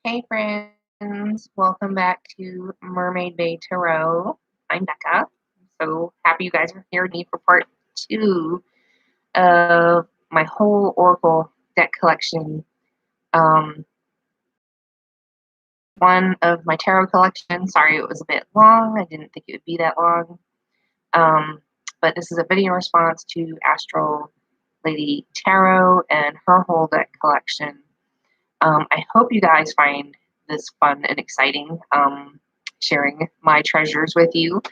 Hey friends, welcome back to Mermaid Bay Tarot. I'm Becca. I'm so happy you guys are here with me for part two of my whole Oracle deck collection. Um, one of my tarot collection. Sorry it was a bit long. I didn't think it would be that long. Um, but this is a video response to Astral Lady Tarot and her whole deck collection. I hope you guys find this fun and exciting, sharing my treasures with you,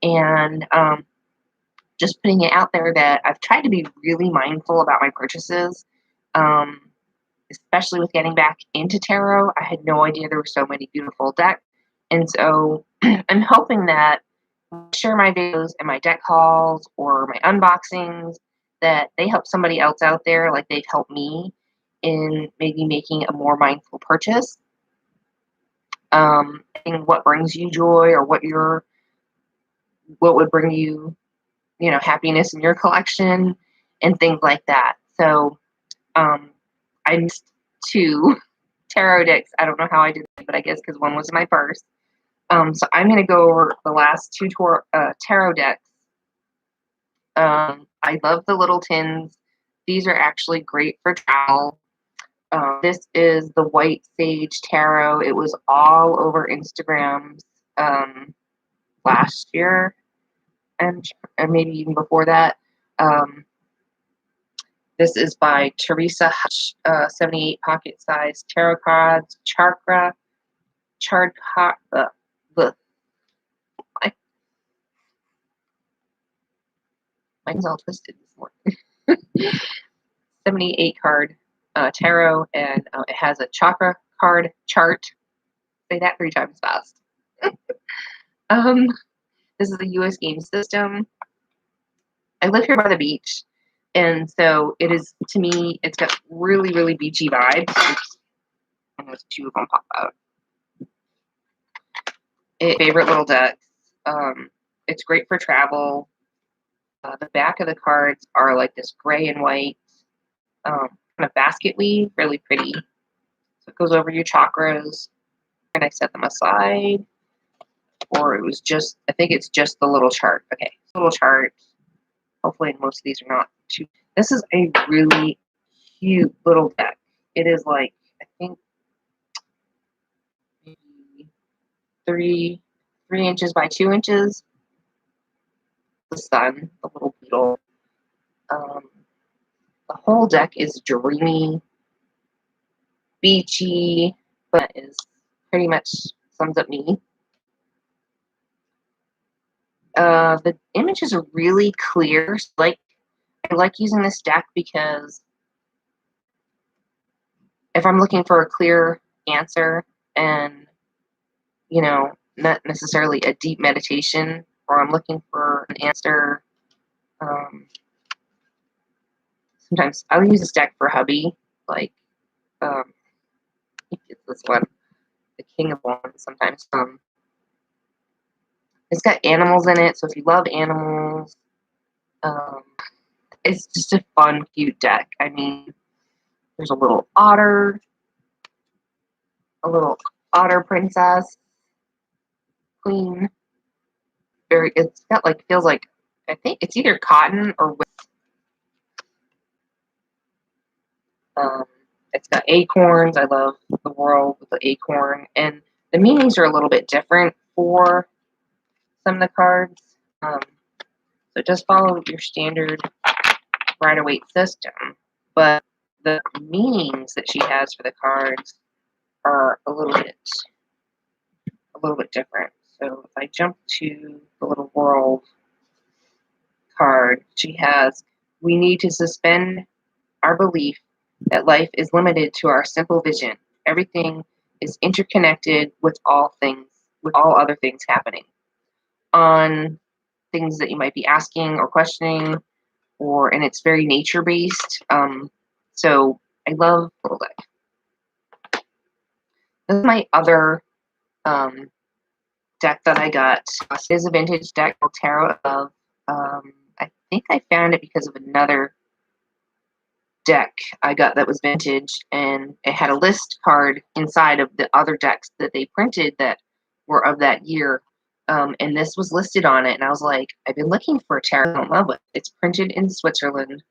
and just putting it out there that I've tried to be really mindful about my purchases, um, especially with getting back into tarot. I had no idea there were so many beautiful decks, and so I'm hoping that when I share my videos and my deck hauls or my unboxings, that they help somebody else out there like they've helped me in maybe making a more mindful purchase, and what brings you joy or what would bring you, happiness in your collection and things like that. So I missed two tarot decks. I don't know how I did that, but I guess because one was in my purse. So I'm going to go over the last two tarot decks. I love the little tins. These are actually great for travel. This is the White Sage Tarot. It was all over Instagram last year and maybe even before that. This is by Teresa Hutch, 78 pocket size tarot cards, mine's all twisted this morning. 78 card tarot, and it has a chakra card chart. Say that 3 times fast. um, this is a U.S. game system. I live here by the beach, and so it is, to me, it's got really, really beachy vibes. Oops. Almost 2 of them pop out. Favorite little decks. It's great for travel. The back of the cards are like this gray and white kind of basket weave, really pretty. So it goes over your chakras. And I set them aside, or it was just, I think it's just the little chart. Okay, little chart. Hopefully most of these are not too. This is a really cute little deck. It is like, I think, maybe 3 inches by 2 inches. The sun, the little beetle. The whole deck is dreamy, beachy, but is pretty much sums up me. The images are really clear. Like, I like using this deck because if I'm looking for a clear answer and, not necessarily a deep meditation, or I'm looking for an answer, sometimes I'll use this deck for hubby. Like, it's this one, the King of Wands. Sometimes, it's got animals in it, so if you love animals, um, it's just a fun, cute deck. I mean, there's a little otter princess, queen. It's got like, feels like, I think it's either cotton or um, it's got acorns. I love the world with the acorn, and the meanings are a little bit different for some of the cards. So just follow your standard Rider-Waite system, but the meanings that she has for the cards are a little bit different. So if I jump to the little world card, she has, we need to suspend our belief that life is limited to our simple vision. Everything is interconnected with all other things happening. On things that you might be asking or questioning, and it's very nature based. So I love little deck. This is my other deck that I got. It is a vintage deck called Tarot of. I think I found it because of another deck I got that was vintage, and it had a list card inside of the other decks that they printed that were of that year. And this was listed on it, and I was like, I've been looking for a tarot. I don't love it. It's printed in Switzerland.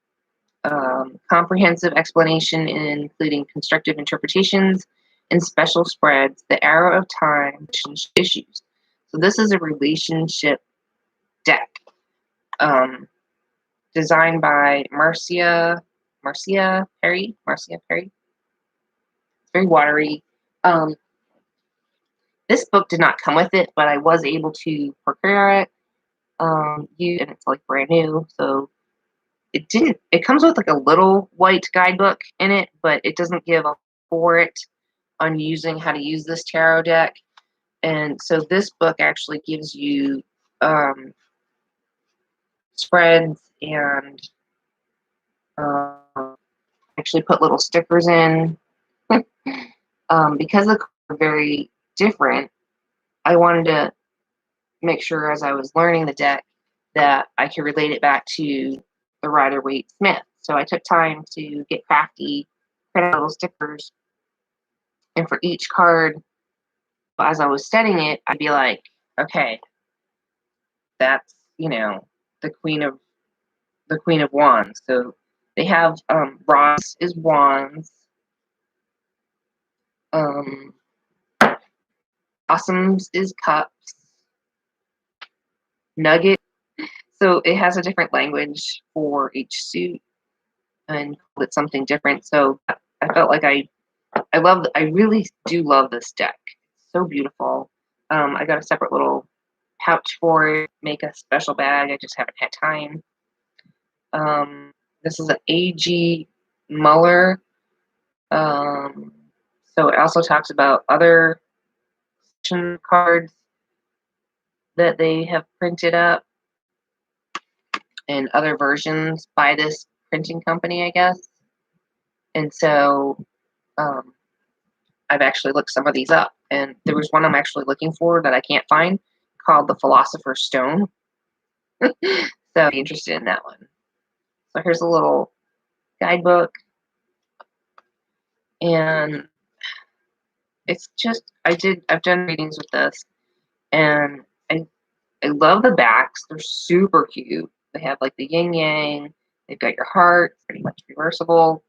Comprehensive explanation, including constructive interpretations and special spreads, the arrow of time, issues. So this is a relationship deck, designed by Marcia Perry. It's very watery. This book did not come with it, but I was able to procure it. And it's like brand new, so it comes with like a little white guidebook in it, but it doesn't give a for it on using how to use this tarot deck. And so this book actually gives you spreads, and actually put little stickers in. Because the cards are very different, I wanted to make sure as I was learning the deck that I could relate it back to the Rider-Waite-Smith. So I took time to get crafty, print out little stickers, and for each card, as I was studying it, I'd be like, okay, that's, the Queen of Wands. So they have Ross is Wands, Blossoms is Cups, Nugget. So it has a different language for each suit, and it's something different. So I felt like I really do love this deck. It's so beautiful. I got a separate little pouch for it, make a special bag. I just haven't had time. This is an A.G. Muller. So it also talks about other cards that they have printed up and other versions by this printing company, I guess. And so I've actually looked some of these up, and there was one I'm actually looking for that I can't find called the Philosopher's Stone. So I'd be interested in that one. So here's a little guidebook, and it's just I've done readings with this, and I love the backs. They're super cute. They have like the yin yang. They've got your heart, pretty much reversible.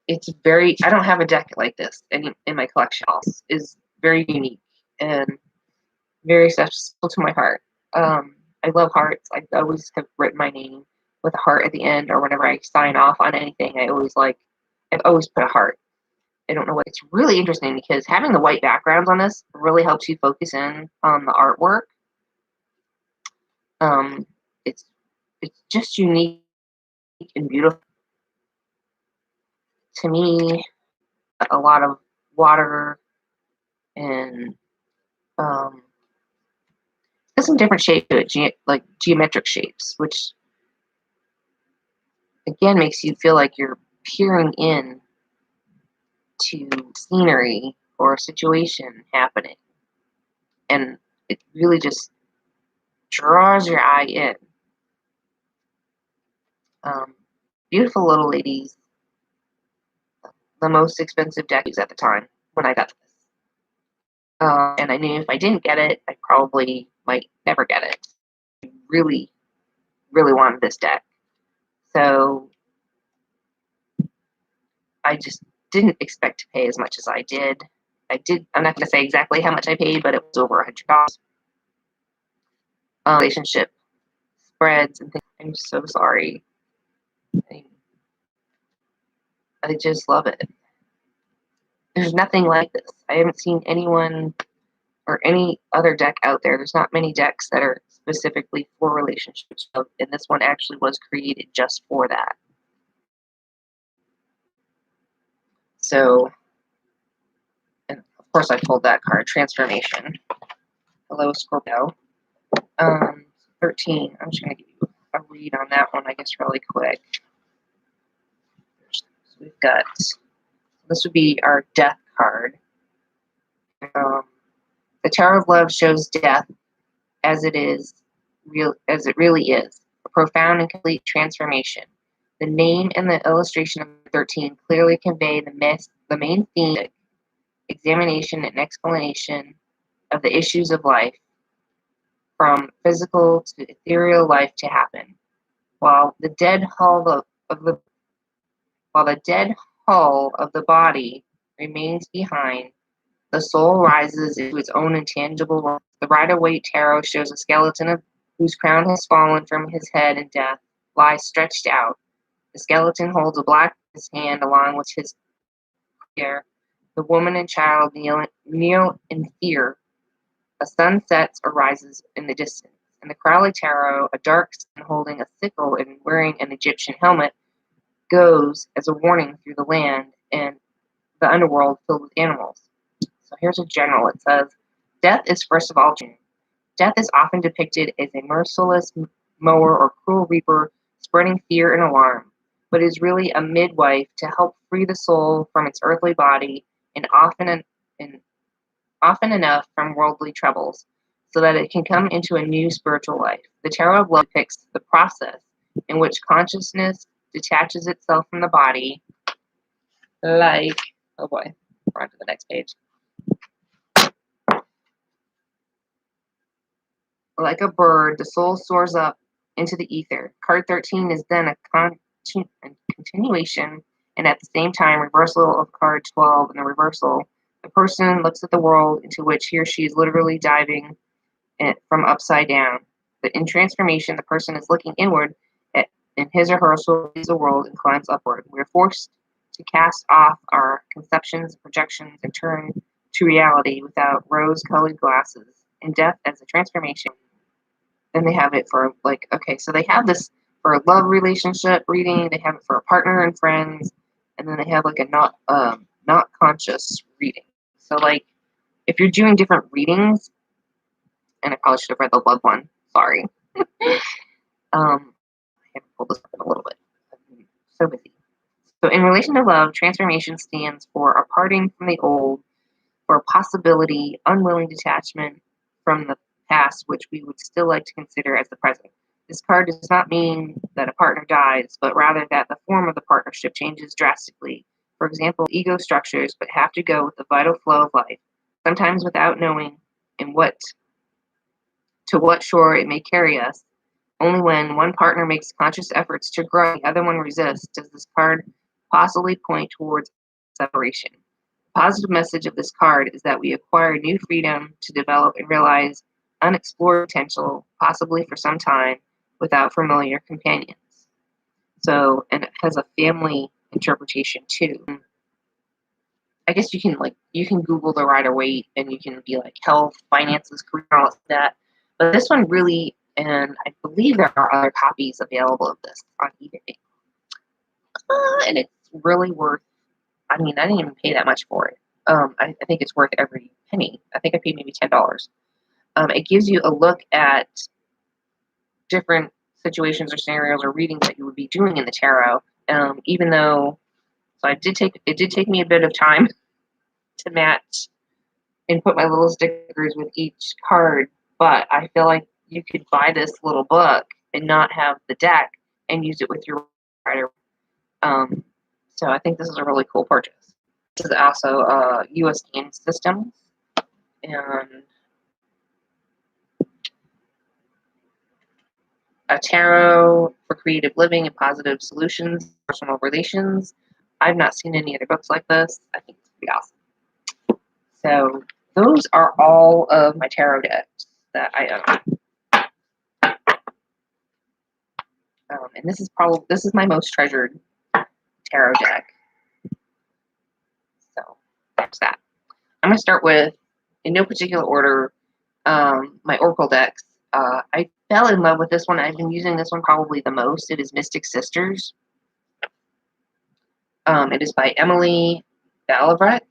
It's I don't have a deck like this in my collection. Is very unique and very accessible to my heart. I love hearts. I always have written my name with a heart at the end, or whenever I sign off on anything, I've always put a heart. I don't know what. It's really interesting because having the white backgrounds on this really helps you focus in on the artwork. It's just unique and beautiful to me. A lot of water and there's some different shapes to it, like geometric shapes, which again makes you feel like you're peering in to scenery or a situation happening, and it really just draws your eye in. Beautiful little ladies. The most expensive deck at the time when I got this. And I knew if I didn't get it, I probably might never get it. I really, really wanted this deck. So I just didn't expect to pay as much as I did. I'm not going to say exactly how much I paid, but it was over $100. Relationship spreads and things. I'm so sorry. I just love it. There's nothing like this. I haven't seen anyone or any other deck out there. There's not many decks that are specifically for relationships, and this one actually was created just for that. So, and of course I pulled that card, Transformation. Hello, Scorpio. 13. I'm just going to give you a read on that one, I guess, really quick. So we've got, this would be our Death card. The Tower of Love shows death as it really is. A profound and complete transformation. The name and the illustration of 13 clearly convey the main theme, examination and explanation of the issues of life, from physical to ethereal life to happen. While the dead hull of the body remains behind, the soul rises into its own intangible world. The Rider-Waite Tarot shows a skeleton whose crown has fallen from his head in death, lies stretched out. The skeleton holds a black in his hand along with his prayer. The woman and child kneel in fear. A sun sets or rises in the distance. In the Crowley Tarot, a dark son holding a sickle and wearing an Egyptian helmet goes as a warning through the land and the underworld filled with animals. So here's a general. It says, death is first of all doom. Death is often depicted as a merciless mower or cruel reaper spreading fear and alarm, but is really a midwife to help free the soul from its earthly body and often enough from worldly troubles, so that it can come into a new spiritual life. The Tarot of Love depicts the process in which consciousness detaches itself from the body, like, oh boy, we're on to the next page. Like a bird, the soul soars up into the ether. Card 13 is then a continuation and at the same time reversal of card 12 and the reversal. The person looks at the world into which he or she is literally diving from upside down. But in transformation, the person is looking inward in his or her soul sees the world and climbs upward. We are forced to cast off our conceptions and projections and turn to reality without rose-colored glasses. In death as a transformation. Then they have it for so they have this for a love relationship reading, they have it for a partner and friends, and then they have like a not conscious reading. So like if you're doing different readings, and I probably should have read the love one, sorry. I have to pull this up in a little bit. I'm so busy. So in relation to love, transformation stands for a parting from the old, for a possibility, unwilling detachment from the past, which we would still like to consider as the present. This card does not mean that a partner dies, but rather that the form of the partnership changes drastically. For example, ego structures but have to go with the vital flow of life, sometimes without knowing to what shore it may carry us. Only when one partner makes conscious efforts to grow, the other one resists, does this card possibly point towards separation. The positive message of this card is that we acquire new freedom to develop and realize unexplored potential, possibly for some time, without familiar companions. So, and it has a family interpretation too. I guess you can Google the Rider-Waite and you can be like health, finances, career, all of that. But this one really, and I believe there are other copies available of this on eBay. And it's really worth, I mean, I didn't even pay that much for it. I think it's worth every penny. I think I paid maybe $10. It gives you a look at different situations or scenarios or readings that you would be doing in the tarot. Even though, so it did take me a bit of time to match and put my little stickers with each card, but I feel like you could buy this little book and not have the deck and use it with your rider. So I think this is a really cool purchase. This is also a US game system, and a tarot for creative living and positive solutions, personal relations. I've not seen any other books like this. I think it's pretty awesome. So those are all of my tarot decks that I own. And this is my most treasured tarot deck. So that's that. I'm gonna start with, in no particular order, my Oracle decks. I fell in love with this one. I've been using this one probably the most. It is Mystic Sisters. It is by Emily Belavet.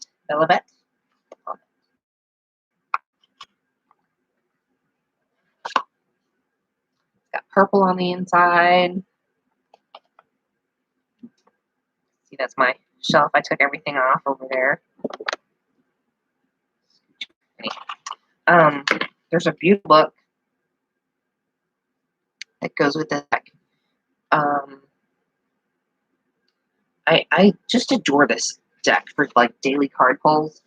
Got purple on the inside. See, that's my shelf. I took everything off over there. There's a beautiful book that goes with the deck. Um, I just adore this deck for like daily card pulls.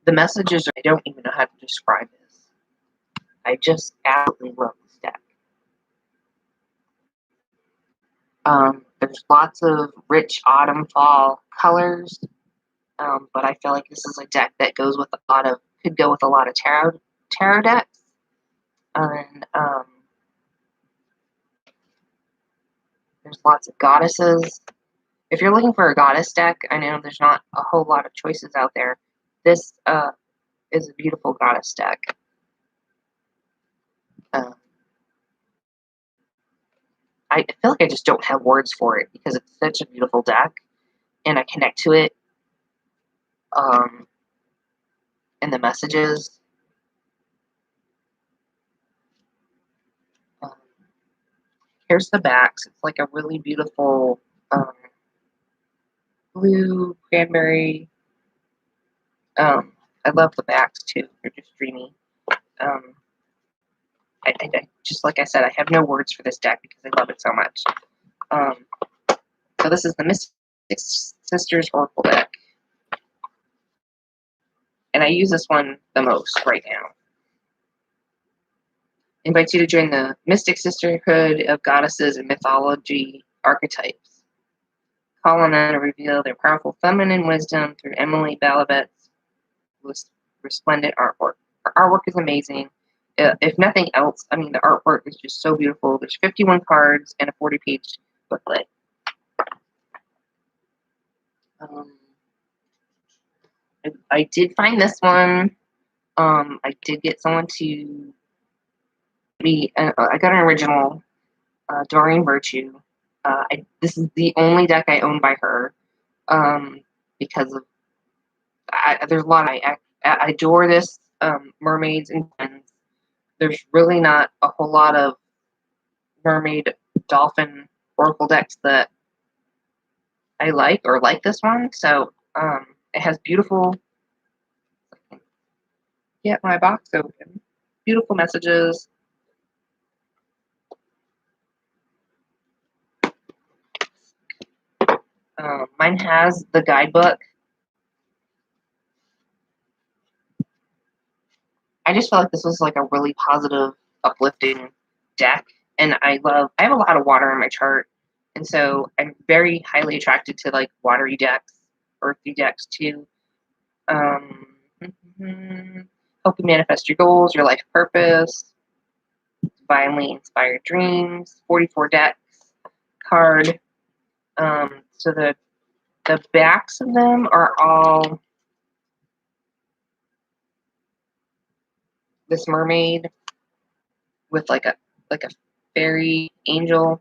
The messages, I don't even know how to describe this. I just absolutely love this deck. There's lots of rich autumn fall colors, but I feel like this is a deck that goes with could go with a lot of tarot decks. And there's lots of goddesses. If you're looking for a goddess deck, I know there's not a whole lot of choices out there. This is a beautiful goddess deck. Um, I feel like I just don't have words for it because it's such a beautiful deck, and I connect to it in the messages. Um, Here's the backs. It's like a really beautiful blue, cranberry. I love the backs too. They're just dreamy. I just like I said, I have no words for this deck because I love it so much. So this is the Mystic Sisters Oracle deck, and I use this one the most right now. Invites you to join the Mystic Sisterhood of Goddesses and Mythology Archetypes. Call on them to reveal their powerful feminine wisdom through Emily Balavet's resplendent artwork. Her artwork is amazing. If nothing else, I mean, the artwork is just so beautiful. There's 51 cards and a 40-page booklet. I did find this one. I did get someone to be. I got an original Doreen Virtue. This is the only deck I own by her because of there's a lot. I adore this mermaids and twins. There's really not a whole lot of mermaid dolphin oracle decks that I like or like this one. So it has beautiful. Get my box open. Beautiful messages. Mine has the guidebook. I just felt like this was like a really positive, uplifting deck. And I have a lot of water in my chart. And so I'm very highly attracted to like watery decks, earthy decks too. Help you manifest your goals, your life purpose, divinely inspired dreams, 44 decks card. So the backs of them are all this mermaid with like a fairy angel.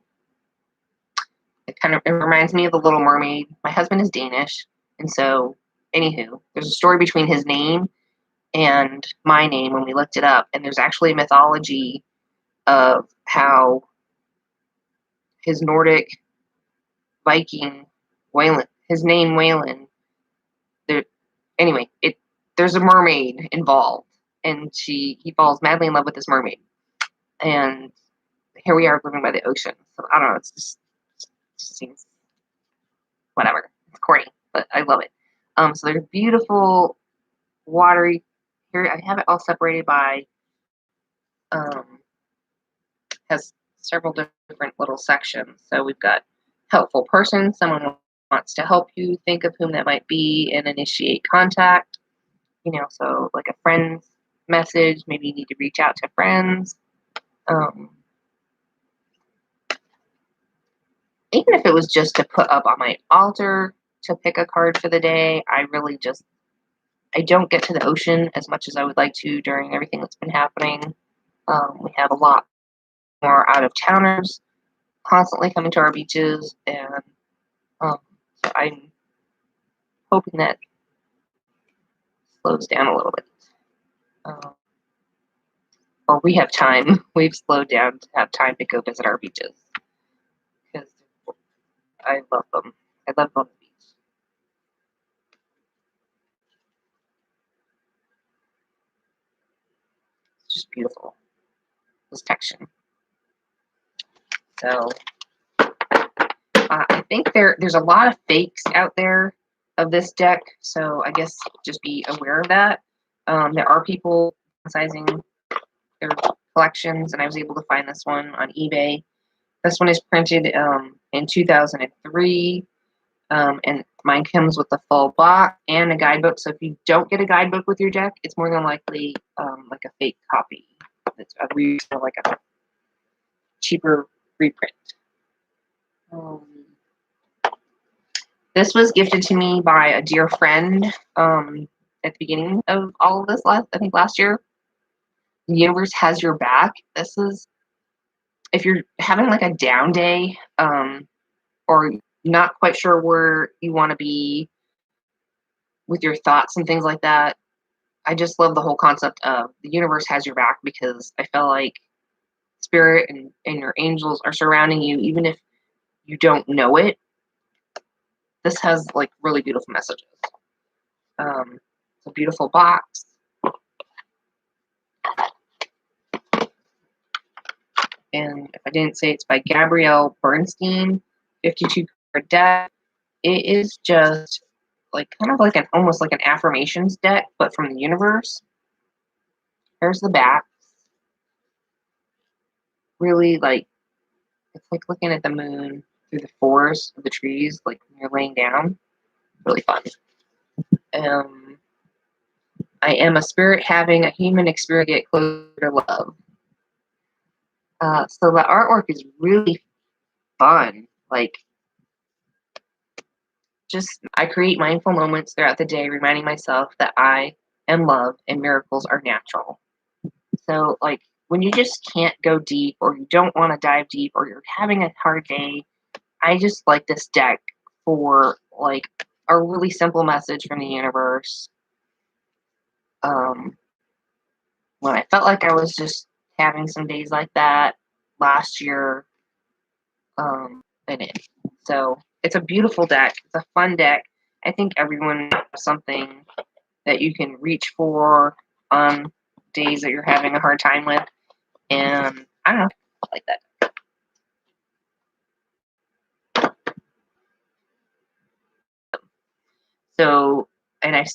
It reminds me of the Little Mermaid. My husband is Danish, and so anywho, there's a story between his name and my name when we looked it up, and there's actually a mythology of how his Nordic Viking Wayland, his name Wayland. There, anyway, there's a mermaid involved, and he falls madly in love with this mermaid, and here we are living by the ocean. So I don't know, it just seems whatever. It's corny, but I love it. So there's beautiful watery. Here I have it all separated by has several different little sections. So we've got helpful person, someone wants to help you, think of whom that might be, and initiate contact. So like a friend's message, maybe you need to reach out to friends. Even if it was just to put up on my altar to pick a card for the day, I don't get to the ocean as much as I would like to during everything that's been happening. We have a lot more out of towners constantly coming to our beaches, and so I'm hoping that slows down a little bit. Well, we have time. We've slowed down to have time to go visit our beaches because I love them. I love going to the beach. It's just beautiful. This section. So I think there's a lot of fakes out there of this deck, so I guess just be aware of that. There are people sizing their collections, and I was able to find this one on eBay. This one is printed in 2003, and mine comes with the full box and a guidebook. So if you don't get a guidebook with your deck, it's more than likely like a fake copy. It's like a cheaper reprint. This was gifted to me by a dear friend at the beginning of all of this last year. The universe has your back. This is if you're having like a down day, or not quite sure where you want to be with your thoughts and things like that. I just love the whole concept of the universe has your back, because I feel like spirit and your angels are surrounding you, even if you don't know it. This has like really beautiful messages. It's a beautiful box. And if I didn't say, it's by Gabrielle Bernstein, 52 card deck. It is just like kind of like almost like an affirmations deck, but from the universe. Here's the back. Really like, it's like looking at the moon through the forest of the trees, like when you're laying down. Really fun. I am a spirit having a human experience, get closer to love. So the artwork is really fun. Like, just I create mindful moments throughout the day, reminding myself that I am love and miracles are natural. So, like, when you just can't go deep, or you don't want to dive deep, or you're having a hard day, I just like this deck for like a really simple message from the universe. When I felt like I was just having some days like that last year, so it's a beautiful deck. It's a fun deck. I think everyone has something that you can reach for on days that you're having a hard time with. And I don't know, I like that. So, and I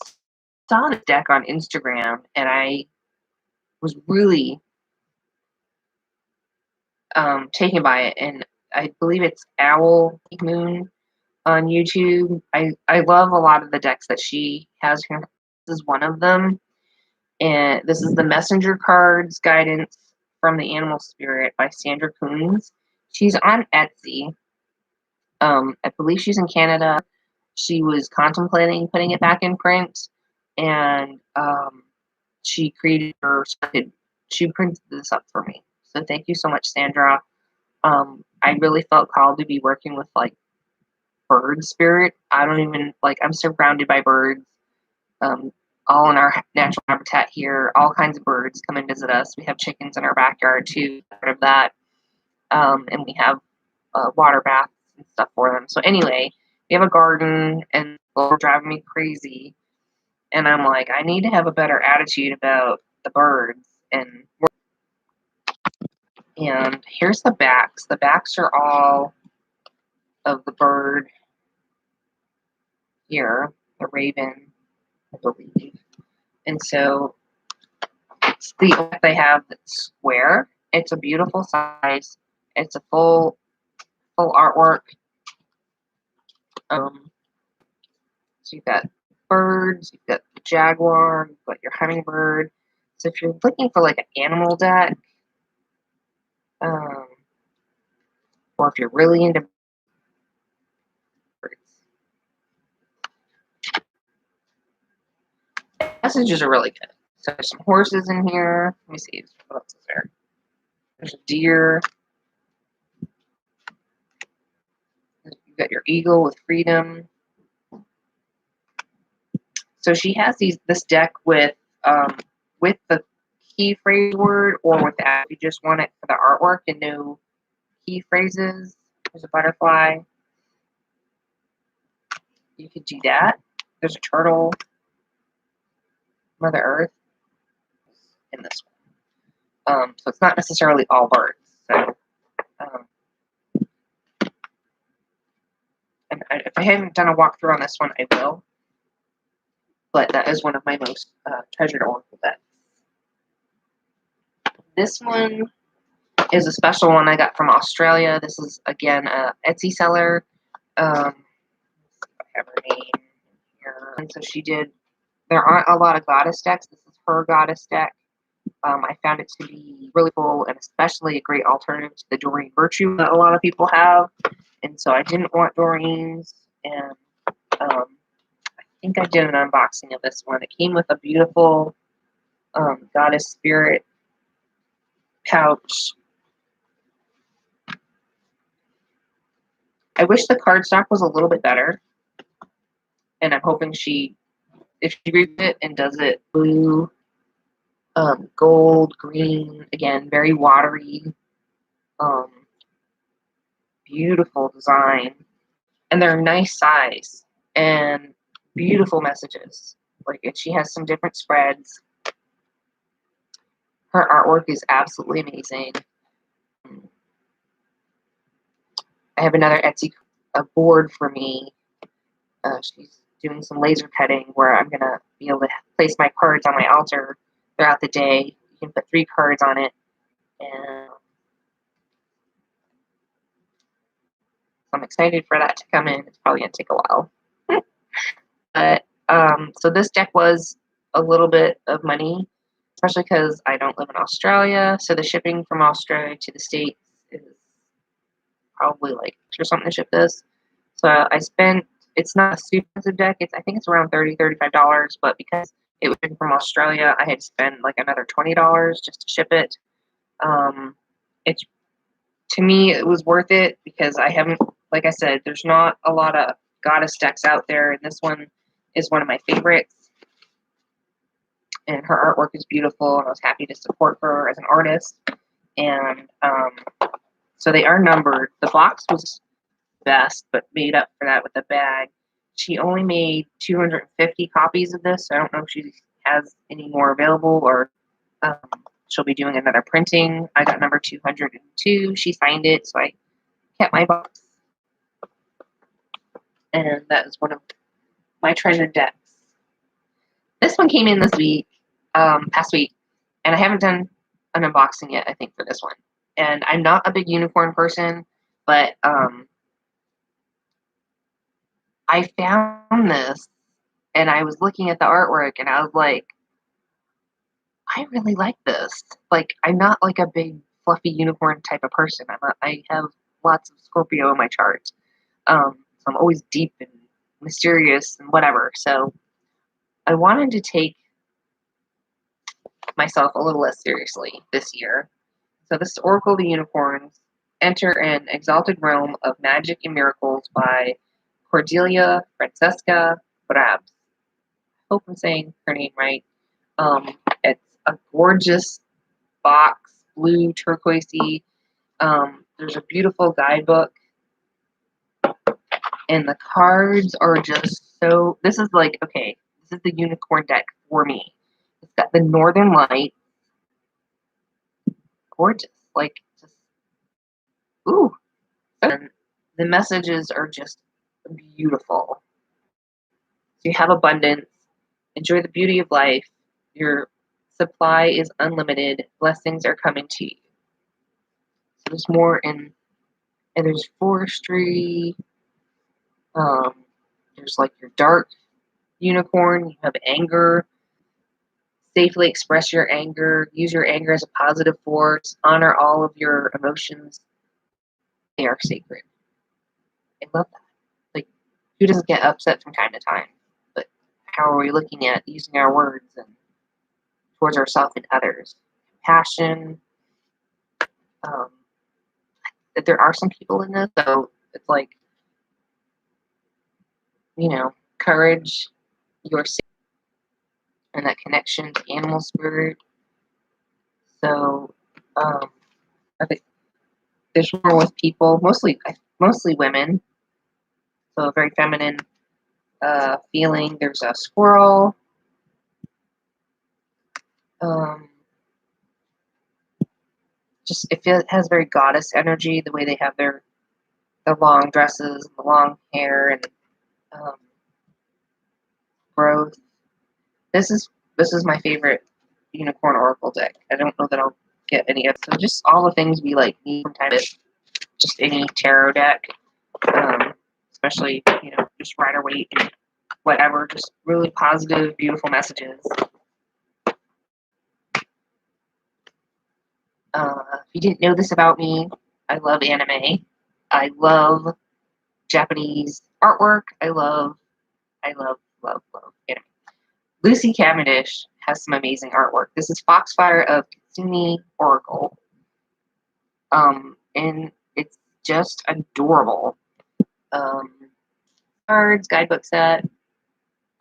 saw the deck on Instagram, and I was really taken by it. And I believe it's Owl Moon on YouTube. I love a lot of the decks that she has here. This is one of them. And this is the Messenger Cards Guidance from the Animal Spirit by Sandra Coons. She's on Etsy. I believe she's in Canada. She was contemplating putting it back in print, and she printed this up for me. So thank you so much, Sandra. I really felt called to be working with like bird spirit. I don't even like. I'm surrounded by birds. All in our natural habitat here. All kinds of birds come and visit us. We have chickens in our backyard too. Part of that, and we have water baths and stuff for them. So anyway, we have a garden, and they're driving me crazy. And I'm like, I need to have a better attitude about the birds. And here's the backs. The backs are all of the bird here, the raven, I believe. And so it's they have that's square. It's a beautiful size. It's a full artwork. So you've got birds, you've got the jaguar, you've got your hummingbird. So if you're looking for like an animal deck, or if you're really into birds, messages are really good. So there's some horses in here. Let me see. What else is there? There's a deer. You've got your eagle with freedom. So she has this deck with the key phrase word, or with that. If you just want it for the artwork and no key phrases. There's a butterfly. You could do that. There's a turtle. Mother Earth in this one. So it's not necessarily all birds. So if I haven't done a walkthrough on this one, I will. But that is one of my most treasured oracle decks. This one is a special one I got from Australia. This is, again, a Etsy seller. I have her name here. And so she did, there aren't a lot of goddess decks. This is her goddess deck. I found it to be really cool and especially a great alternative to the Doreen Virtue that a lot of people have. And so I didn't want Doreen's, and I think I did an unboxing of this one. It came with a beautiful goddess spirit pouch. I wish the cardstock was a little bit better, and I'm hoping if she reads it and does it blue, gold, green, again, very watery, beautiful design, and they're nice size and beautiful messages. Like, and she has some different spreads. Her artwork is absolutely amazing. I have another Etsy board for me. She's doing some laser cutting where I'm gonna be able to place my cards on my altar throughout the day. You can put 3 cards on it, and I'm excited for that to come in. It's probably gonna take a while. But so this deck was a little bit of money, especially because I don't live in Australia. So the shipping from Australia to the States is probably like or something to ship this. So I spent, it's not a super expensive deck. I think it's around $30, $35, but because it was from Australia, I had to spend like another $20 just to ship it. It's, to me, it was worth it because I haven't, like I said, there's not a lot of goddess decks out there, and this one is one of my favorites. And her artwork is beautiful, and I was happy to support her as an artist. And so they are numbered. The box was best, but made up for that with the bag. She only made 250 copies of this, so I don't know if she has any more available, or she'll be doing another printing. I got number 202. She signed it, so I kept my box. And that is one of my treasured decks. This one came in this week, past week, and I haven't done an unboxing yet, I think, for this one. And I'm not a big unicorn person, but I found this, and I was looking at the artwork, and I was like, I really like this. Like, I'm not like a big fluffy unicorn type of person. I have lots of Scorpio in my chart. So I'm always deep and mysterious and whatever. So I wanted to take myself a little less seriously this year. So this is Oracle of the Unicorns. Enter an exalted realm of magic and miracles by Cordelia Francesca Brabs. I hope I'm saying her name right. It's a gorgeous box, blue, turquoisey. There's a beautiful guidebook. And the cards are just so, this is like, okay, this is the unicorn deck for me. It's got the Northern Light. Gorgeous. Like, just, ooh. And the messages are just beautiful. So you have abundance. Enjoy the beauty of life. Your supply is unlimited. Blessings are coming to you. So there's more in, and there's forestry. There's like your dark unicorn. You have anger. Safely express your anger. Use your anger as a positive force. Honor all of your emotions. They are sacred. I love that. Like, who doesn't get upset from time to time? But how are we looking at using our words and towards ourselves and others? Compassion. That there are some people in this, so it's like, you know, courage, your safe, and that connection to animal spirit. So I think there's more with people, mostly women. So a very feminine feeling. There's a squirrel. Just it has very goddess energy. The way they have their the long dresses, the long hair, and um, growth. This is my favorite unicorn oracle deck. I don't know that I'll get any of so just all the things we like need from time to just any tarot deck, especially just Rider Waite and whatever, just really positive, beautiful messages. If you didn't know this about me, I love anime. I love Japanese artwork. I love, love anime. Lucy Cavendish has some amazing artwork. This is Foxfire of Kitsune Oracle. And it's just adorable. Cards, guidebook set,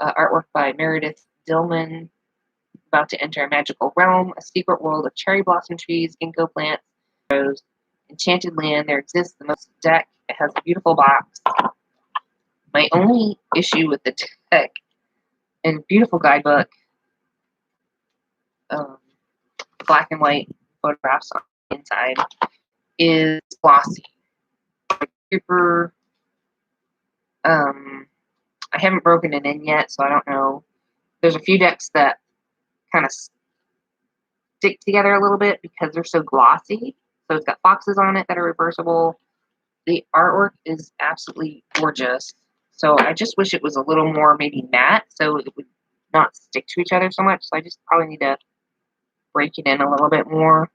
artwork by Meredith Dillman. About to enter a magical realm, a secret world of cherry blossom trees, ginkgo plants, rose, enchanted land. There exists the most deck. It has a beautiful box. My only issue with the deck and beautiful guidebook, black and white photographs on the inside, is glossy. Super. I haven't broken it in yet, so I don't know. There's a few decks that kind of stick together a little bit because they're so glossy. So it's got foxes on it that are reversible. The artwork is absolutely gorgeous. So I just wish it was a little more maybe matte so it would not stick to each other so much. So I just probably need to break it in a little bit more.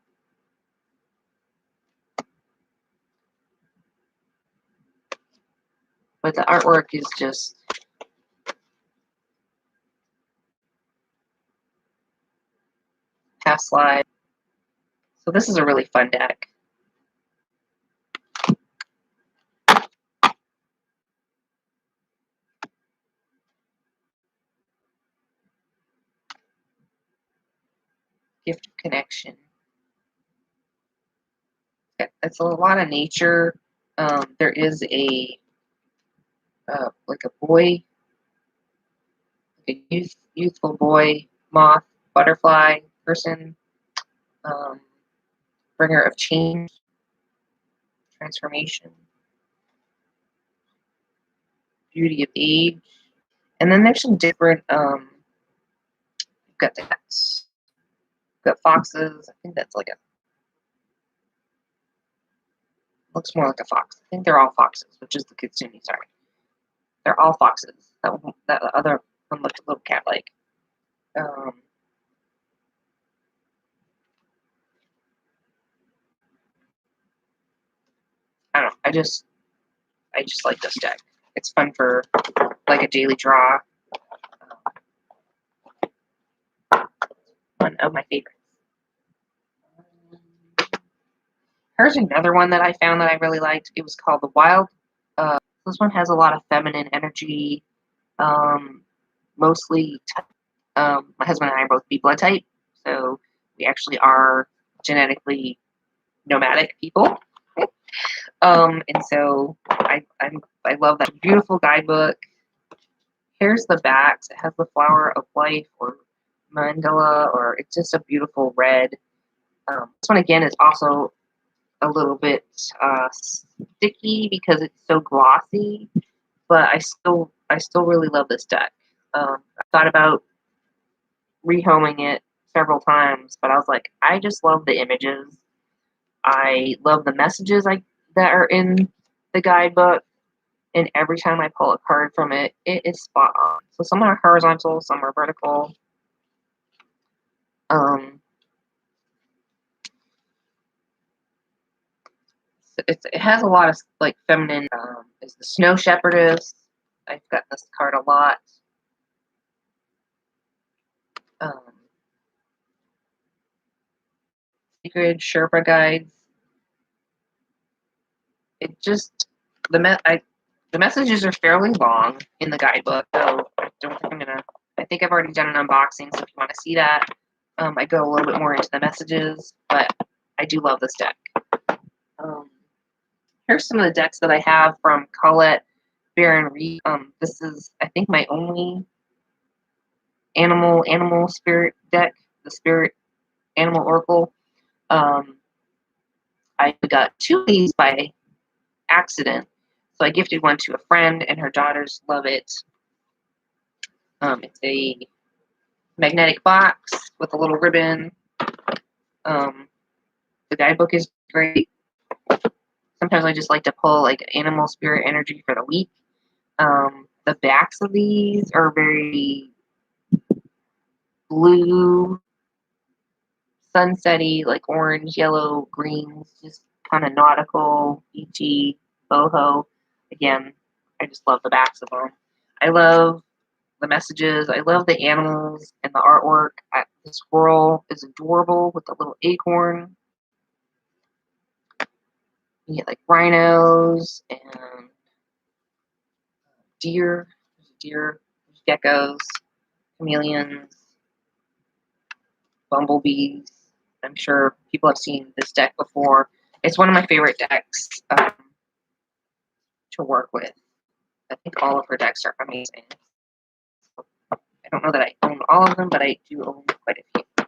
But the artwork is just half slide. So this is a really fun deck. Gift of Connection. It's a lot of nature. There is a like a boy, like a youthful boy, moth, butterfly person, bringer of change, transformation, beauty of age, and then there's some different. You've got cats, you've got foxes. I think that's like a looks more like a fox. I think they're all foxes, which is the kitsune. Sorry, they're all foxes. That other one looked a little cat-like. I don't know. I just like this deck. It's fun for like a daily draw. One of my favorites. Here's another one that I found that I really liked. It was called The Wild. This one has a lot of feminine energy. Mostly, my husband and I are both B blood type, so we actually are genetically nomadic people. And so I love that beautiful guidebook. Here's the back. It has the flower of life or mandala, or it's just a beautiful red. This one again is also a little bit sticky because it's so glossy, but I still really love this deck. I thought about rehoming it several times, but I was like, I just love the images. I love the messages that are in the guidebook, and every time I pull a card from it, it is spot on. So some are horizontal, some are vertical. It has a lot of like feminine. Is the Snow Shepherdess. I've got this card a lot. Sacred Sherpa guides. It just the messages are fairly long in the guidebook, so I don't think I'm gonna. I think I've already done an unboxing, so if you want to see that, I go a little bit more into the messages, but I do love this deck. Here's some of the decks that I have from Colette Baron Reed. This is, I think, my only animal spirit deck, the Spirit Animal Oracle. I got two of these by accident. So I gifted one to a friend, and her daughters love it. It's a magnetic box with a little ribbon. The guidebook is great. Sometimes I just like to pull like animal spirit energy for the week. The backs of these are very blue, sunsetty, like orange, yellow, greens, just kind of nautical, beachy, boho. Again, I just love the backs of them. I love the messages. I love the animals and the artwork. The squirrel is adorable with the little acorn. You get like rhinos and deer. There's geckos, chameleons, bumblebees. I'm sure people have seen this deck before. It's one of my favorite decks to work with. I think all of her decks are amazing. I don't know that I own all of them, but I do own quite a few.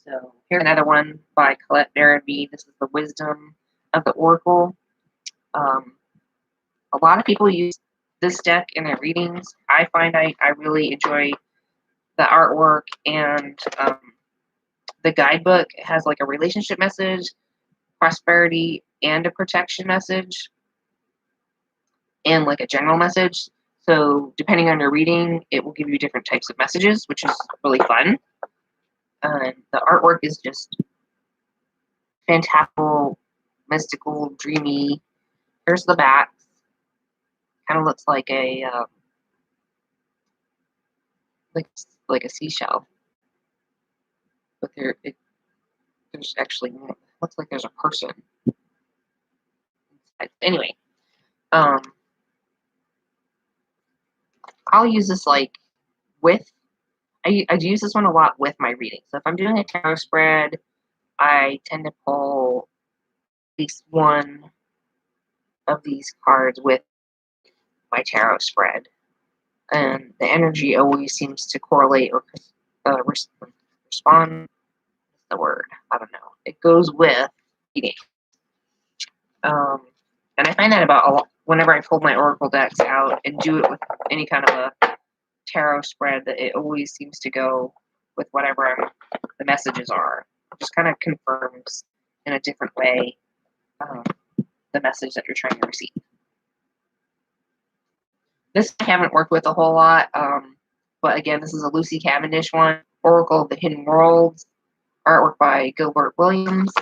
So here's another one by Colette Barabee. This is the Wisdom of the Oracle. A lot of people use this deck in their readings. I find I really enjoy the artwork, and the guidebook has like a relationship message, prosperity, and a protection message, and like a general message. So depending on your reading, it will give you different types of messages, which is really fun. And the artwork is just fantastical, mystical, dreamy. Here's the back. Kind of looks like a like a seashell, but there's actually looks like there's a person. Anyway, I'll use this like with. I use this one a lot with my reading. So if I'm doing a tarot spread, I tend to pull at least one of these cards with my tarot spread, and the energy always seems to correlate or respond. The word, I don't know. It goes with reading. And I find that about a lot, whenever I pull my oracle decks out and do it with any kind of a tarot spread, that it always seems to go with whatever the messages are. It just kind of confirms in a different way the message that you're trying to receive. This I haven't worked with a whole lot, but again, this is a Lucy Cavendish one, Oracle of the Hidden Worlds, artwork by Gilbert Williams.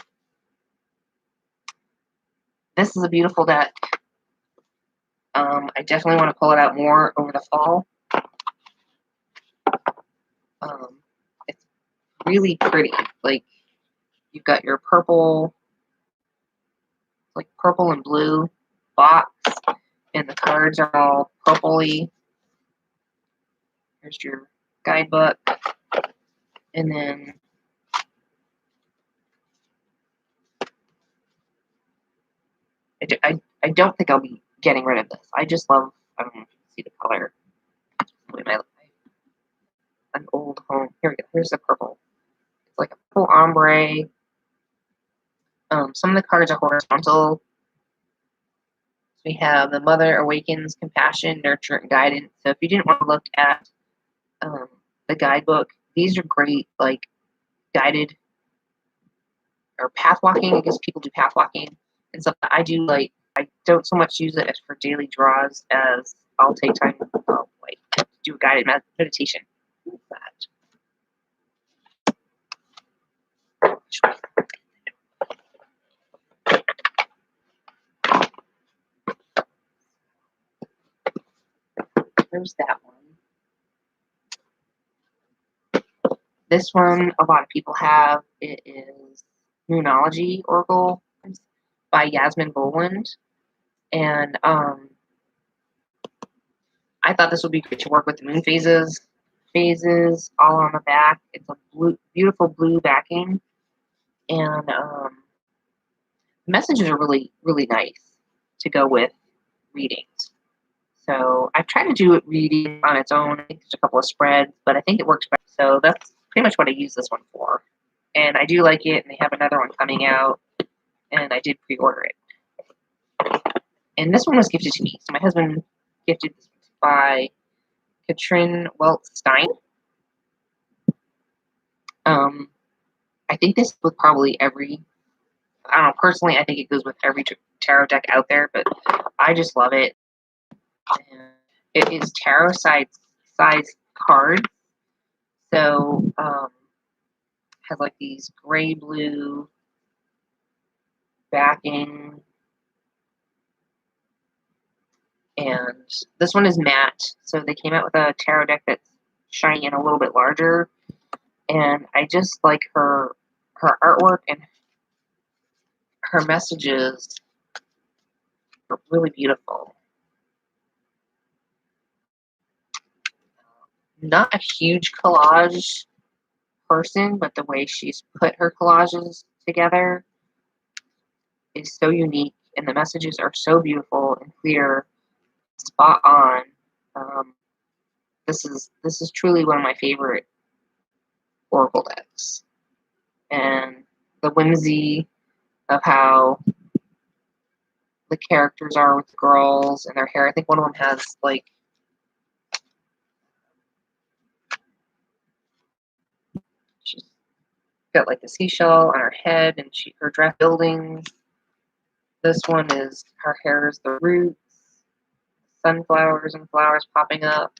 This is a beautiful deck. I definitely want to pull it out more over the fall. It's really pretty. Like, you've got your purple, like purple and blue box, and the cards are all purpley. Here's your guidebook, and then I don't think I'll be getting rid of this. I just love, I don't know if you can see the color. An old home. Here we go. Here's the purple. It's like a purple ombre. Some of the cards are horizontal. We have the Mother Awakens, Compassion, Nurture, and Guidance. So if you didn't want to look at the guidebook, these are great, like, guided or path walking. I guess people do path walking and stuff. I do like. I don't so much use it as for daily draws as I'll take time to do a guided meditation. What's that? There's that one. This one, a lot of people have. It is Moonology Oracle by Yasmin Boland. And I thought this would be great to work with the moon phases. Phases all on the back. It's a beautiful blue backing. And the messages are really, really nice to go with readings. So I've tried to do it reading on its own. I think there's a couple of spreads, but I think it works better. So that's pretty much what I use this one for. And I do like it, and they have another one coming out, and I did pre-order it. And this one was gifted to me. So my husband gifted this by Katrin Weltstein. I think this with probably every, I don't know, personally, I think it goes with every tarot deck out there, but I just love it. And it is tarot size cards. So, has like these gray blue backing. And this one is matte. So they came out with a tarot deck that's shiny and a little bit larger. And I just like her artwork and her messages are really beautiful. Not a huge collage person, but the way she's put her collages together is so unique, and the messages are so beautiful and clear, spot on. This is truly one of my favorite oracle decks, and the whimsy of how the characters are with the girls and their hair. I think one of them has like she's got like a seashell on her head, and her dress buildings. This one is her hair is the roots, sunflowers and flowers popping up.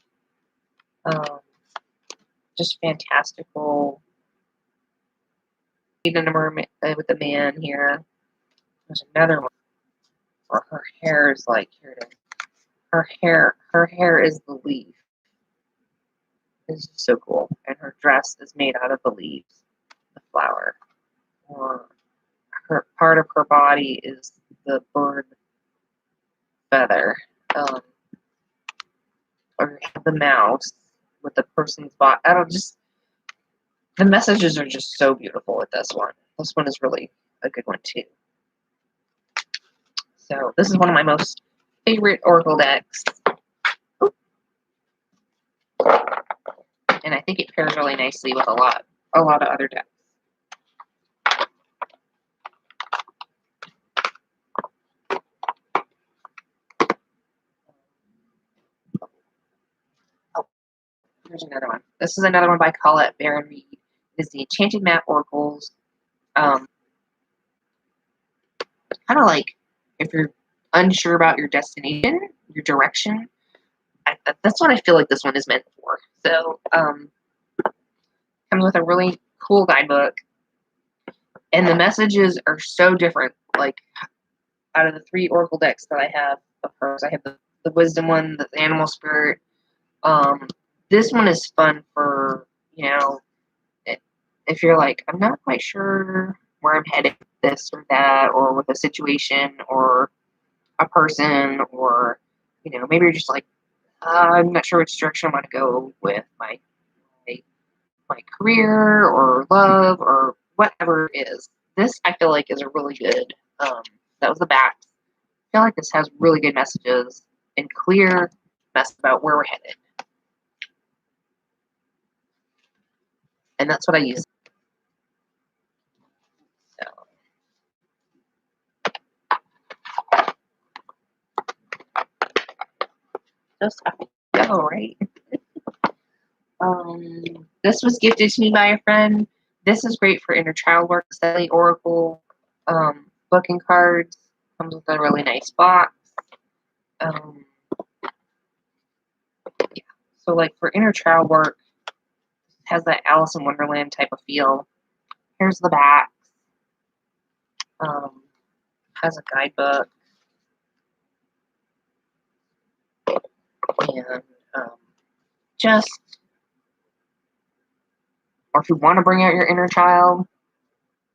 Just fantastical. Even a mermaid with a man here. There's another one where her hair is like here. Her hair is the leaf. This is so cool, and her dress is made out of the leaves, the flower. Or her part of her body is the bird feather. Or the mouse with the person's body. I don't just. The messages are just so beautiful with this one. This one is really a good one too. So this is one of my most favorite oracle decks. Ooh. And I think it pairs really nicely with a lot of other decks. Oh, here's another one. This is another one by Colette Baron Reed. It is the Enchanted Mat Oracles. Kind of like if you're unsure about your destination, your direction. That's what I feel like this one is meant for. So, comes with a really cool guidebook, and the messages are so different. Like out of the 3 oracle decks that I have of hers, I have the wisdom one, the animal spirit. This one is fun for, if you're like, I'm not quite sure where I'm headed with this or that, or with a situation or a person, or maybe you're just like, I'm not sure which direction I want to go with my career or love or whatever it is. This I feel like is a really good. That was the back. I feel like this has really good messages and clear message about where we're headed, and that's what I use. So, just have to go, right? This was gifted to me by a friend. This is great for inner child work. Sally Oracle booking cards. Comes with a really nice box. Yeah. So like for inner child work, has that Alice in Wonderland type of feel. Here's the back. Has a guidebook. And just, or if you want to bring out your inner child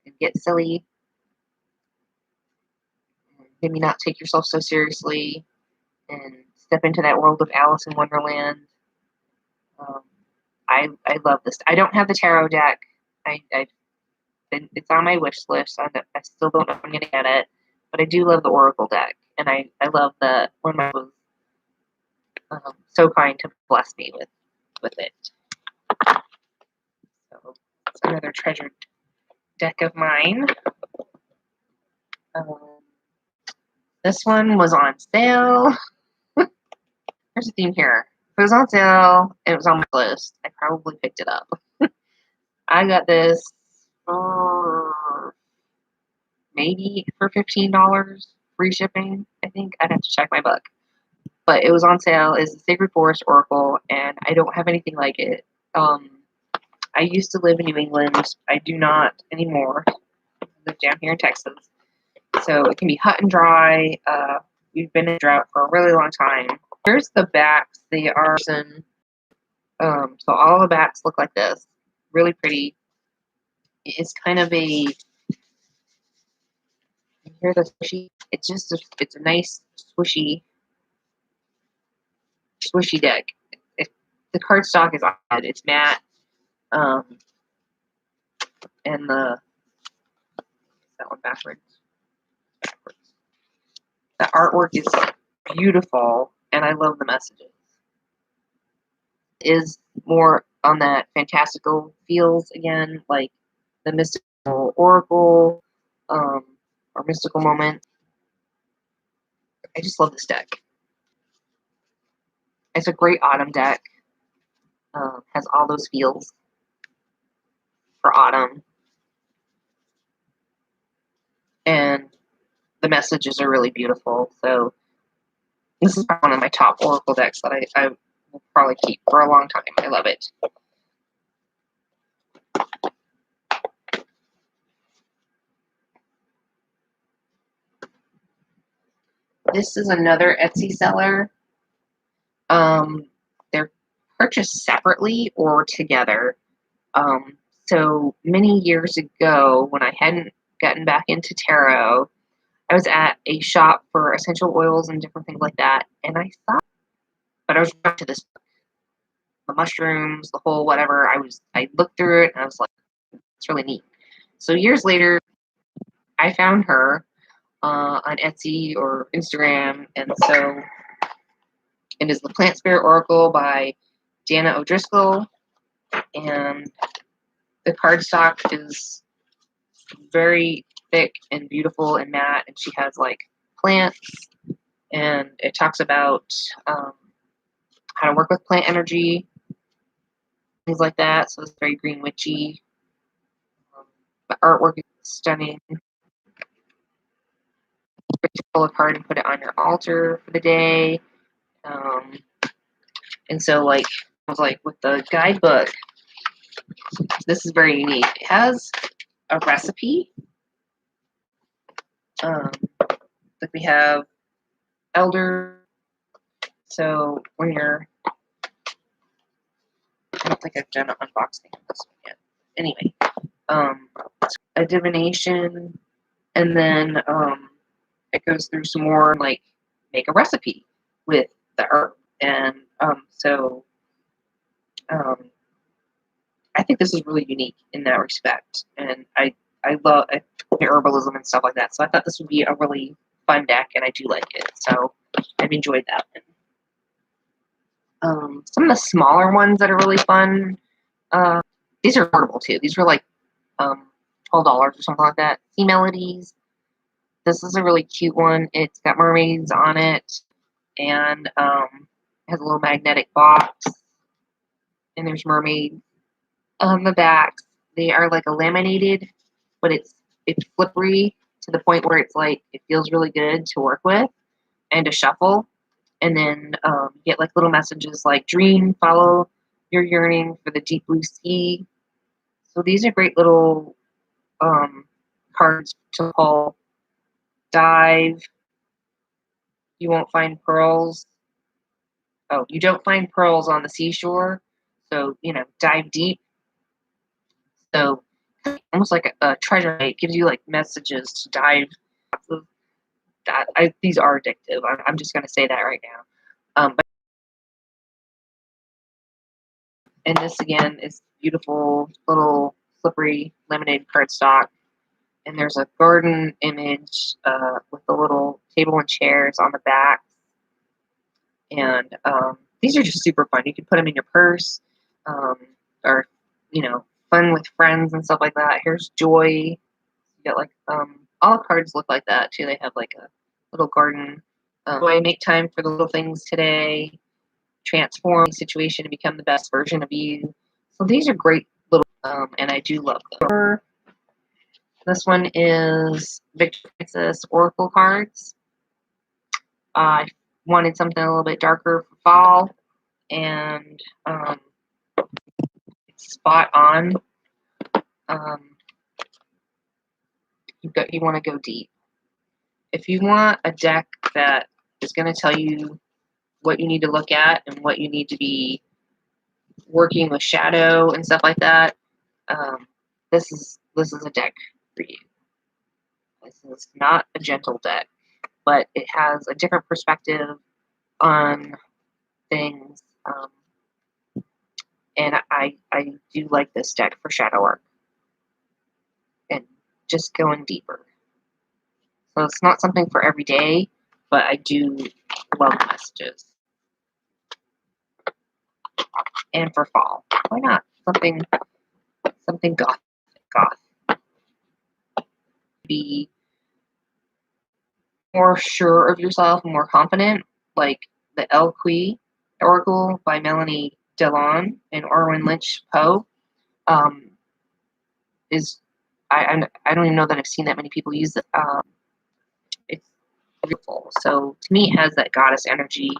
and get silly, maybe not take yourself so seriously and step into that world of Alice in Wonderland. I love this. I don't have the tarot deck. It's on my wish list. I still don't know if I'm going to get it, but I do love the Oracle deck, and I love that one was so kind to bless me with it. So it's another treasured deck of mine. This one was on sale. There's a theme here. If it was on sale and it was on my list, I probably picked it up. I got this for maybe for $15, free shipping, I think. I'd have to check my book. But it was on sale. It's the Sacred Forest Oracle, and I don't have anything like it. I used to live in New England. I do not anymore. I live down here in Texas. So it can be hot and dry. We've been in drought for a really long time. Here's the backs. They are so all the backs look like this. Really pretty. It's kind of a, here's the squishy. It's a nice squishy deck. The cardstock is odd. It's matte. And that one backwards. The artwork is beautiful, and I love the messages. It is more on that fantastical feels again, like the mystical oracle, or mystical moment. I just love this deck. It's a great autumn deck. Has all those feels for autumn, and the messages are really beautiful. So this is one of my top oracle decks that I will probably keep for a long time. I love it. This is another Etsy seller. They're purchased separately or together. So many years ago, when I hadn't gotten back into tarot, I was at a shop for essential oils and different things like that, and I thought, but I was drawn to this, the mushrooms, the whole whatever. I looked through it, and I was like, it's really neat. So years later, I found her on Etsy or Instagram, and so it is the Plant Spirit Oracle by Dana O'Driscoll, and the cardstock is very thick and beautiful and matte, and she has like plants, and it talks about how to work with plant energy, things like that. So it's very green witchy. The artwork is stunning. Pull a card and put it on your altar for the day. And so, like, I was like, with the guidebook, this is very unique. It has a recipe. Like we have elder. So when you're, I don't think I've done an unboxing of this one yet. Anyway, a divination, and then it goes through some more, like, make a recipe with the herb. And so I think this is really unique in that respect. And I love herbalism and stuff like that. So I thought this would be a really fun deck, and I do like it. So I've enjoyed that one. Some of the smaller ones that are really fun, these are affordable too. These were like $12 or something like that. Sea Melodies. This is a really cute one. It's got mermaids on it, and it has a little magnetic box, and there's mermaids on the back. They are like a laminated, but it's slippery to the point where it's like it feels really good to work with and to shuffle. And then you get like little messages like dream, follow your yearning for the deep blue sea. So these are great little cards to pull. Dive. You won't find pearls. Oh, you don't find pearls on the seashore. So, dive deep. So almost like a treasure. It gives you like messages to dive. These are addictive. I'm just going to say that right now. And this again is beautiful little slippery laminated cardstock. And there's a garden image with the little table and chairs on the back. And these are just super fun. You can put them in your purse, or fun with friends and stuff like that. Here's joy. You got like all the cards look like that too. They have like a little garden. Do I make time for the little things today? Transform the situation to become the best version of you. So these are great little, and I do love them. This one is Victor Princess Oracle cards. I wanted something a little bit darker for fall, and it's spot on. You want to go deep. If you want a deck that is going to tell you what you need to look at and what you need to be working with shadow and stuff like that, this is a deck for you. This is not a gentle deck, but it has a different perspective on things, and I do like this deck for shadow work and just going deeper. So it's not something for every day, but I do love the messages. And for fall, why not? Something goth. Be more sure of yourself, more confident, like the El Qui Oracle by Melanie Delon and Orwin Lynch Poe. Is I don't even know that I've seen that many people use it. It's beautiful. So to me, it has that goddess energy,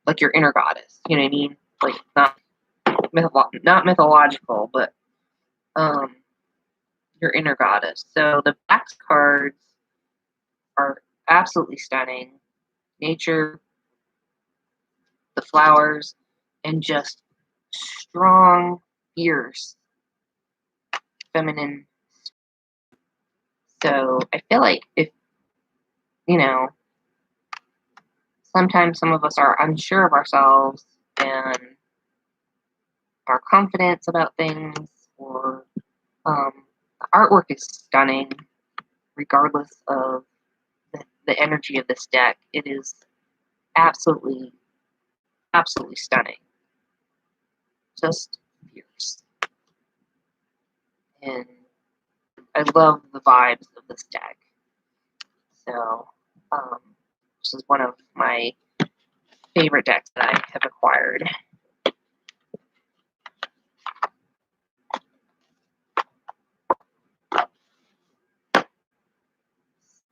like your inner goddess. You know what I mean? Like not mythological, but your inner goddess. So the back cards are absolutely stunning. Nature, the flowers, and just strong, fierce, feminine. So I feel like if, sometimes some of us are unsure of ourselves and our confidence about things, or the artwork is stunning, regardless of the energy of this deck. It is absolutely stunning. Just fierce. And I love the vibes of this deck. So, this is one of my favorite decks that I have acquired.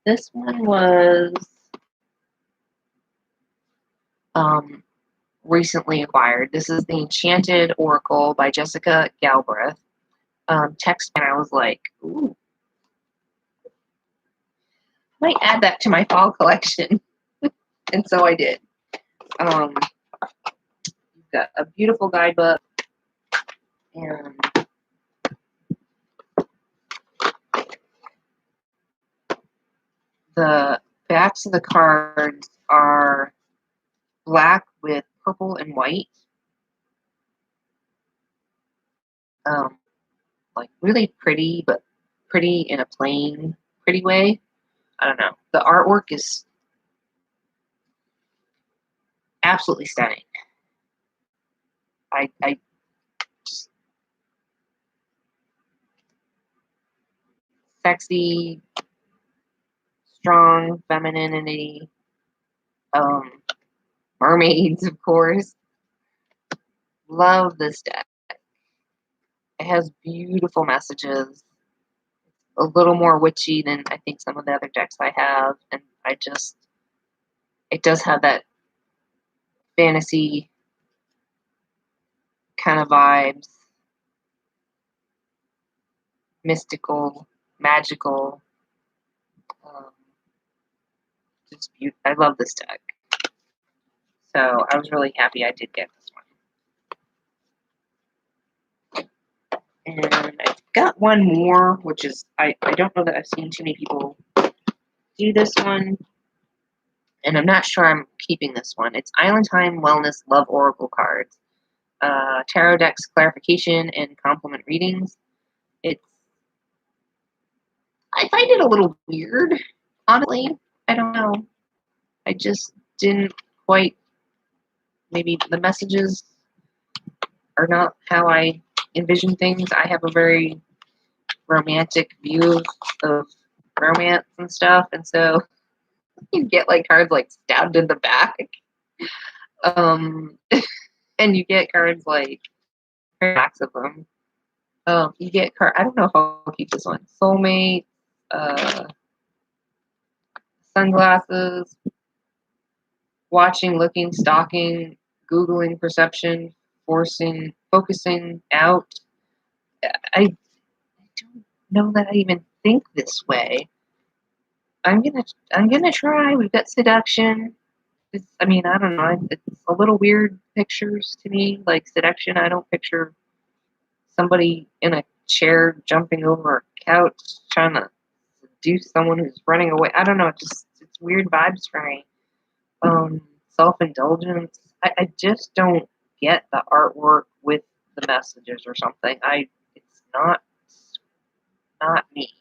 This one was recently acquired. This is the Enchanted Oracle by Jessica Galbraith. Text, and I was like, ooh, I might add that to my fall collection. And so I did. You've got a beautiful guidebook, and the backs of the cards are black with purple and white. Like really pretty, but pretty in a plain, pretty way. I don't know. The artwork is absolutely stunning. I just, sexy, strong femininity, mermaids, of course. Love this deck. It has beautiful messages. A little more witchy than I think some of the other decks I have, and it does have that fantasy kind of vibes, mystical, magical. Just beautiful. I love this deck. So I was really happy I did get this one. And I've got one more, which is, I don't know that I've seen too many people do this one. And I'm not sure I'm keeping this one. It's Island Time Wellness Love Oracle cards. Tarot decks, clarification, and complement readings. I find it a little weird, honestly. I don't know. I just didn't quite, maybe the messages are not how I envision things. I have a very romantic view of romance and stuff, and so you get like cards like stabbed in the back. Um, and you get cards like packs of them. You get card. I don't know how I'll keep this one. Soulmate, sunglasses, watching, looking, stalking, googling, perception, forcing, focusing out. I don't know that I even think this way. I'm gonna try. We've got seduction. I mean, I don't know. It's a little weird pictures to me. Like seduction, I don't picture somebody in a chair jumping over a couch trying to seduce someone who's running away. I don't know. It's weird vibes for me. Self-indulgence. I just don't get the artwork with the messages or something. It's not me.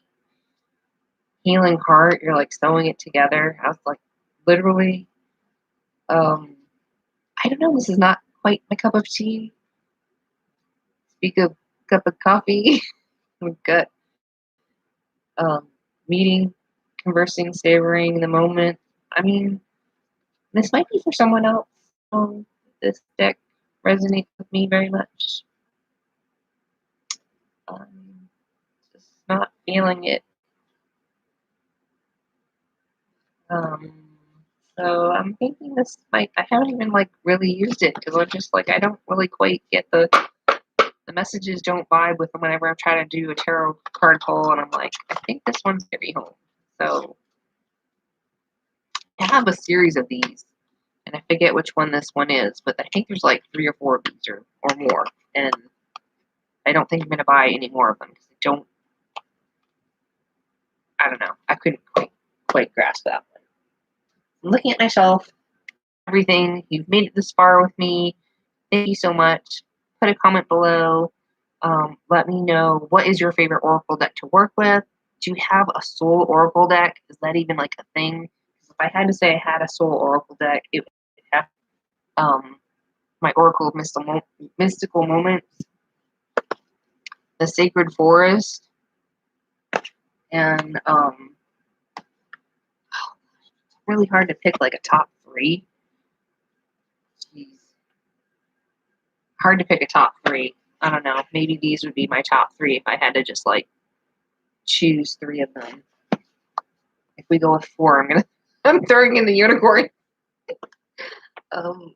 Healing heart. You're like sewing it together. I was like, literally. I don't know. This is not quite my cup of tea. Speak of cup of coffee. We've got meeting, conversing, savoring the moment. I mean, this might be for someone else. This deck resonates with me very much. Just not feeling it. So I'm thinking this might. I haven't even like really used it because I'm just like I don't really quite get the messages don't vibe with them whenever I'm trying to do a tarot card pull, and I'm like, I think this one's gonna be home. So I have a series of these, and I forget which one this one is, but I think there's like 3 or 4 of these or more, and I don't think I'm gonna buy any more of them because I don't know. I couldn't quite grasp that one. I'm looking at myself, everything. You've made it this far with me. Thank you so much. Put a comment below. Let me know what is your favorite oracle deck to work with. Do you have a soul oracle deck? Is that even like a thing? If I had to say I had a soul oracle deck, it would have my oracle of mystical moments, the sacred forest, and it's really hard to pick like a top 3. Jeez, hard to pick a top 3. I don't know. Maybe these would be my top 3 if I had to just like choose 3 of them. If we go with 4, I'm throwing in the unicorn. Oh,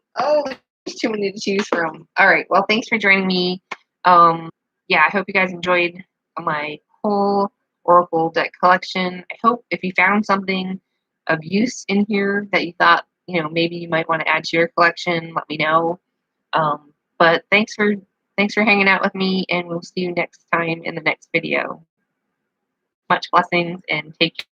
there's too many to choose from. All right. Well, thanks for joining me. Yeah, I hope you guys enjoyed my whole oracle deck collection. I hope if you found something of use in here that you thought, maybe you might want to add to your collection, let me know. But thanks for hanging out with me, and we'll see you next time in the next video. Much blessings and take care.